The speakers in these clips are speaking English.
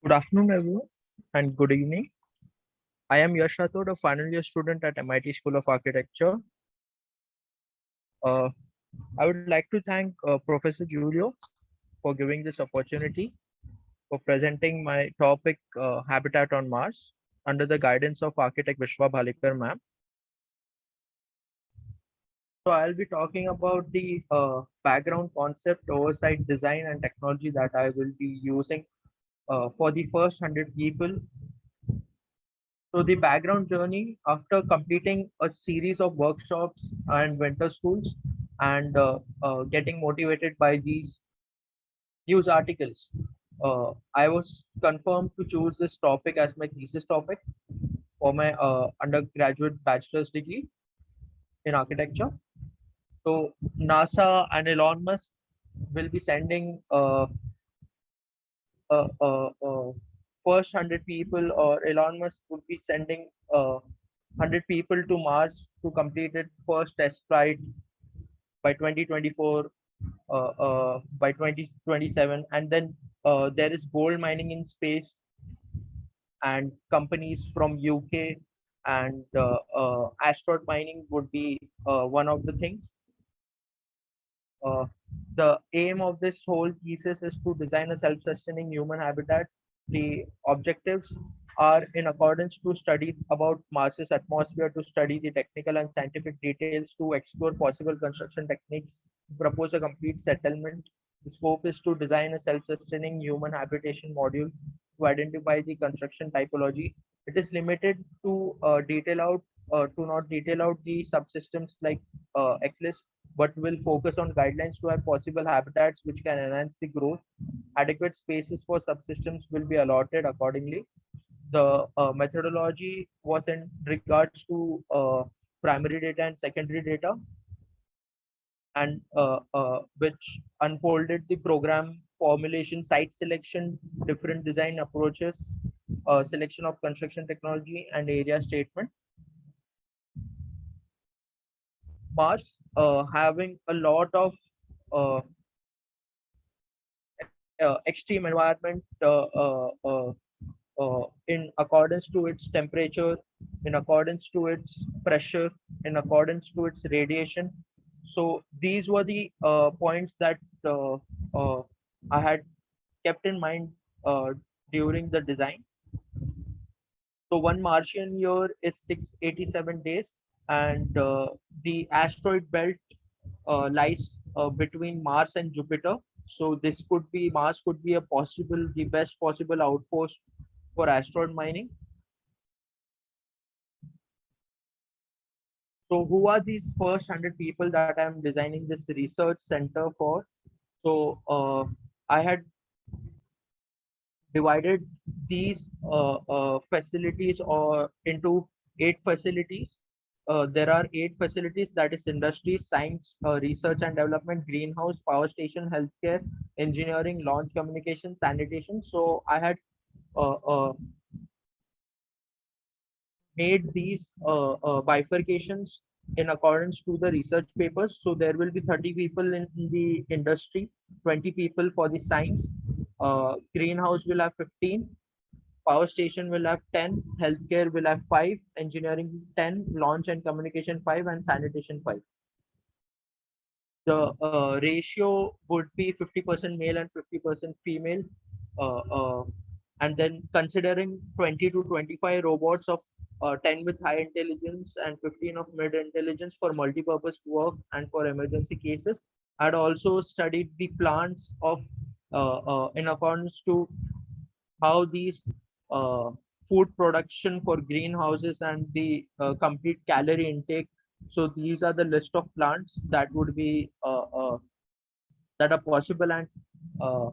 Good afternoon, everyone, and good evening. I am Yash Rathod, a final year student at MIT School of Architecture. Uh, I would like to thank Professor Julio for giving this opportunity for presenting my topic, Habitat on Mars, under the guidance of architect Vishwa Bhalikar ma'am. So I'll be talking about the background concept, oversight, design, and technology that I will be using for the first 100 people. So the background journey after completing a series of workshops and winter schools and getting motivated by these news articles, I was confirmed to choose this topic as my thesis topic for my undergraduate bachelor's degree in architecture. So NASA and Elon Musk will be sending first 100 people, or Elon Musk would be sending 100 people to Mars to complete its first test flight by 2024, by 2027, and then there is gold mining in space, and companies from UK and asteroid mining would be one of the things. Uh, the aim of this whole thesis is to design a self-sustaining human habitat. The objectives are in accordance to study about Mars's atmosphere, to study the technical and scientific details, to explore possible construction techniques, propose a complete settlement. The scope is to design a self-sustaining human habitation module, to identify the construction typology. It is limited to not detail out the subsystems like ECLIS, but will focus on guidelines to have possible habitats which can enhance the growth. Adequate spaces for subsystems will be allotted accordingly. The methodology was in regards to primary data and secondary data, and which unfolded the program formulation, site selection, different design approaches, selection of construction technology, and area statement. Mars having a lot of uh, extreme environment in accordance to its temperature, in accordance to its pressure, in accordance to its radiation. So these were the points that uh, I had kept in mind uh, during the design. So one Martian year is 687 days, and the asteroid belt lies between Mars and Jupiter. So this could be Mars could be the best possible outpost for asteroid mining. So who are these first 100 people that I'm designing this research center for? So I had divided these facilities or into 8 facilities. There are 8 facilities, that is industry, science, research and development, greenhouse, power station, healthcare, engineering, launch, communication, sanitation. So I had made these bifurcations in accordance to the research papers. So there will be 30 people in the industry, 20 people for the science, greenhouse will have 15, power station will have 10, healthcare will have 5, engineering 10, launch and communication 5, and sanitation 5. The ratio would be 50% male and 50% female. Uh, uh, and then considering 20 to 25 robots of 10 with high intelligence and 15 of mid intelligence for multi-purpose work and for emergency cases. I'd also studied the plants of in accordance to how these uh, food production for greenhouses and the complete calorie intake. So these are the list of plants that would be that are possible and uh,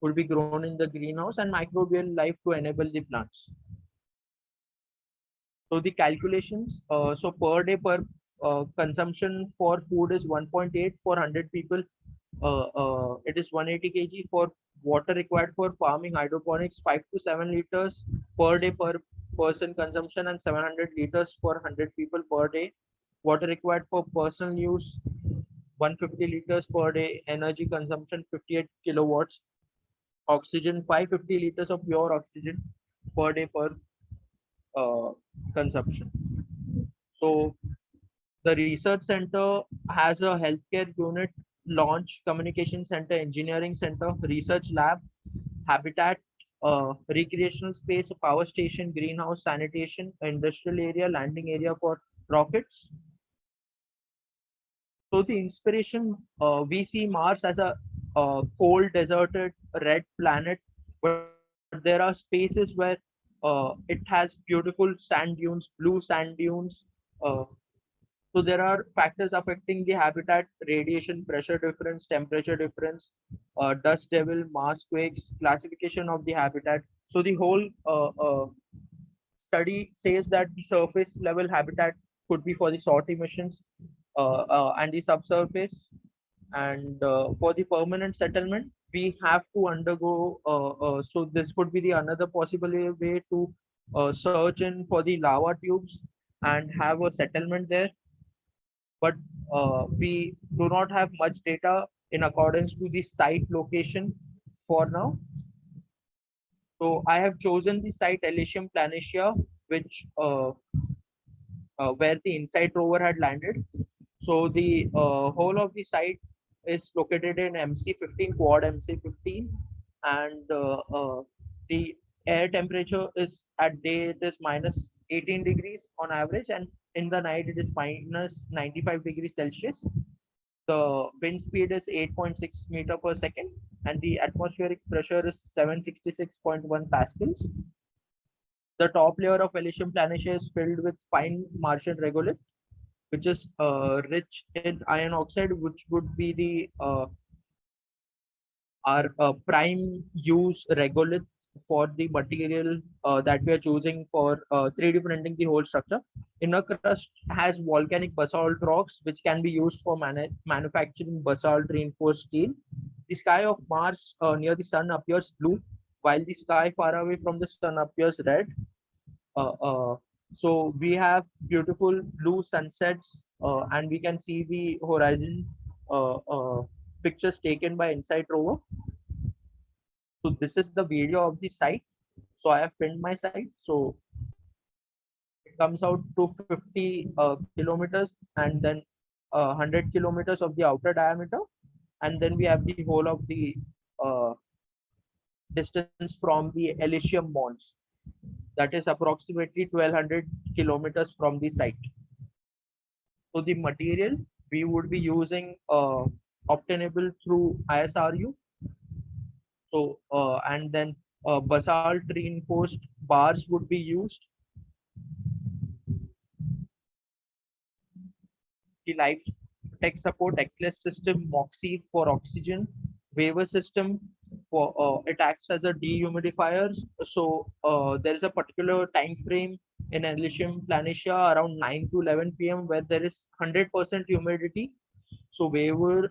would be grown in the greenhouse, and microbial life to enable the plants. So the calculations, so per day per consumption for food is 1.8 for 100 people. It is 180 kg for water required for farming hydroponics, 5 to 7 liters per day per person consumption, and 700 liters for 100 people per day. Water required for personal use, 150 liters per day. Energy consumption 58 kilowatts. oxygen, 550 liters of pure oxygen per day per uh, consumption. So the research center has a healthcare unit, launch, communication center, engineering center, research lab, habitat, recreational space, power station, greenhouse, sanitation, industrial area, landing area for rockets. So the inspiration, we see Mars as a cold, deserted, red planet, but there are spaces where it has beautiful sand dunes, blue sand dunes. Uh, so there are factors affecting the habitat: radiation, pressure difference, temperature difference, dust devil, Mars quakes, classification of the habitat. So the whole study says that the surface level habitat could be for the salt emissions, and the subsurface. And for the permanent settlement, we have to undergo. So this could be the another possible way to search in for the lava tubes and have a settlement there. But we do not have much data in accordance to the site location for now. So I have chosen the site Elysium Planitia, which where the InSight rover had landed. So the whole of the site is located in MC15, quad MC15, and the air temperature is at day it is minus 18 degrees on average, and in the night it is minus 95 degrees Celsius. The wind speed is 8.6 meter per second, and the atmospheric pressure is 766.1 pascals. The top layer of Elysium Planitia is filled with fine Martian regolith, which is rich in iron oxide, which would be the our prime use regolith for the material that we are choosing for 3D printing the whole structure. Inner crust has volcanic basalt rocks, which can be used for manufacturing basalt reinforced steel. The sky of Mars near the sun appears blue, while the sky far away from the sun appears red. Uh, uh, so we have beautiful blue sunsets, and we can see the horizon pictures taken by InSight rover. So this is the video of the site. So I have pinned my site. So it comes out to 50 kilometers, and then 100 kilometers of the outer diameter, and then we have the whole of the uh, distance from the Elysium Mons. That is approximately 1200 kilometers from the site. So the material we would be using obtainable through ISRU. So and then basalt reinforced bars would be used. The life tech support Eclipse system, Moxie for oxygen, waiver system for it acts as a dehumidifier. So there is a particular time frame in Elysium Planitia around 9 to 11 p.m. where there is 100% humidity. So waiver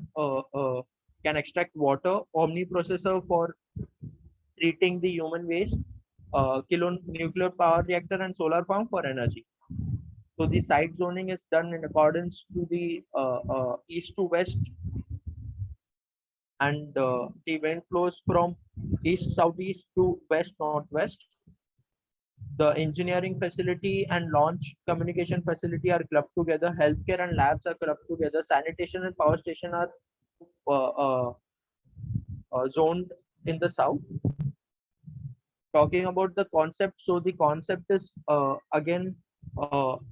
can extract water, omniprocessor for treating the human waste, kilo nuclear power reactor and solar farm for energy. So the site zoning is done in accordance to the east to west, and the wind flows from east southeast to west northwest. The engineering facility and launch communication facility are clubbed together. Healthcare and labs are clubbed together. Sanitation and power station are uh, uh, zoned in the south. Talking about the concept, so the concept is again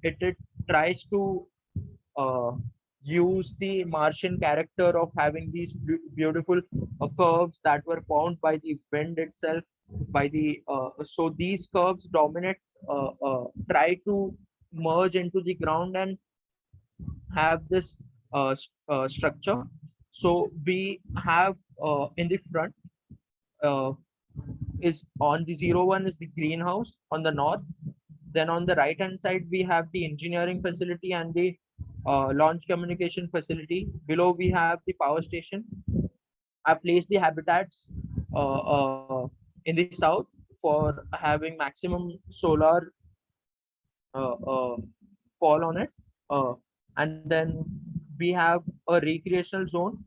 it tries to uh, use the Martian character of having these beautiful curves that were found by the wind itself. By the so these curves dominate, try to merge into the ground and have this structure. So we have in the front uh, is on the 01 is the greenhouse on the north. Then on the right hand side, we have the engineering facility and the launch communication facility. Below, we have the power station. I placed the habitats in the south for having maximum solar uh, uh, fall on it. And then we have a recreational zone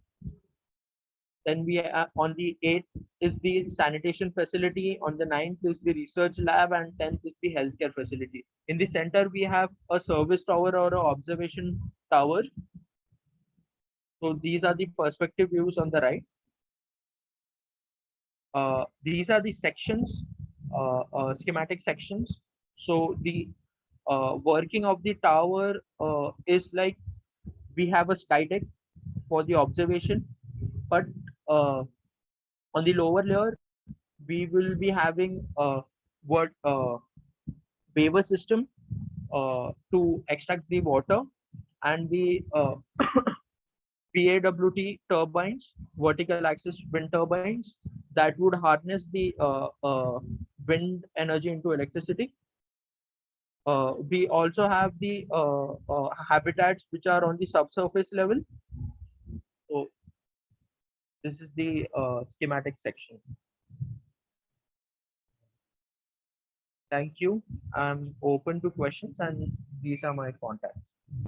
Then we are on the 8th is the sanitation facility, on the 9th is the research lab, and 10th is the healthcare facility. In the center, we have a service tower or an observation tower. So these are the perspective views on the right. These are the sections, schematic sections. So the working of the tower is like we have a sky deck for the observation, but on the lower layer we will be having a what waiver system to extract the water, and the PAWT turbines, vertical axis wind turbines, that would harness the wind energy into electricity. We also have the habitats which are on the subsurface level. So this is the schematic section. Thank you. I'm open to questions, and these are my contacts.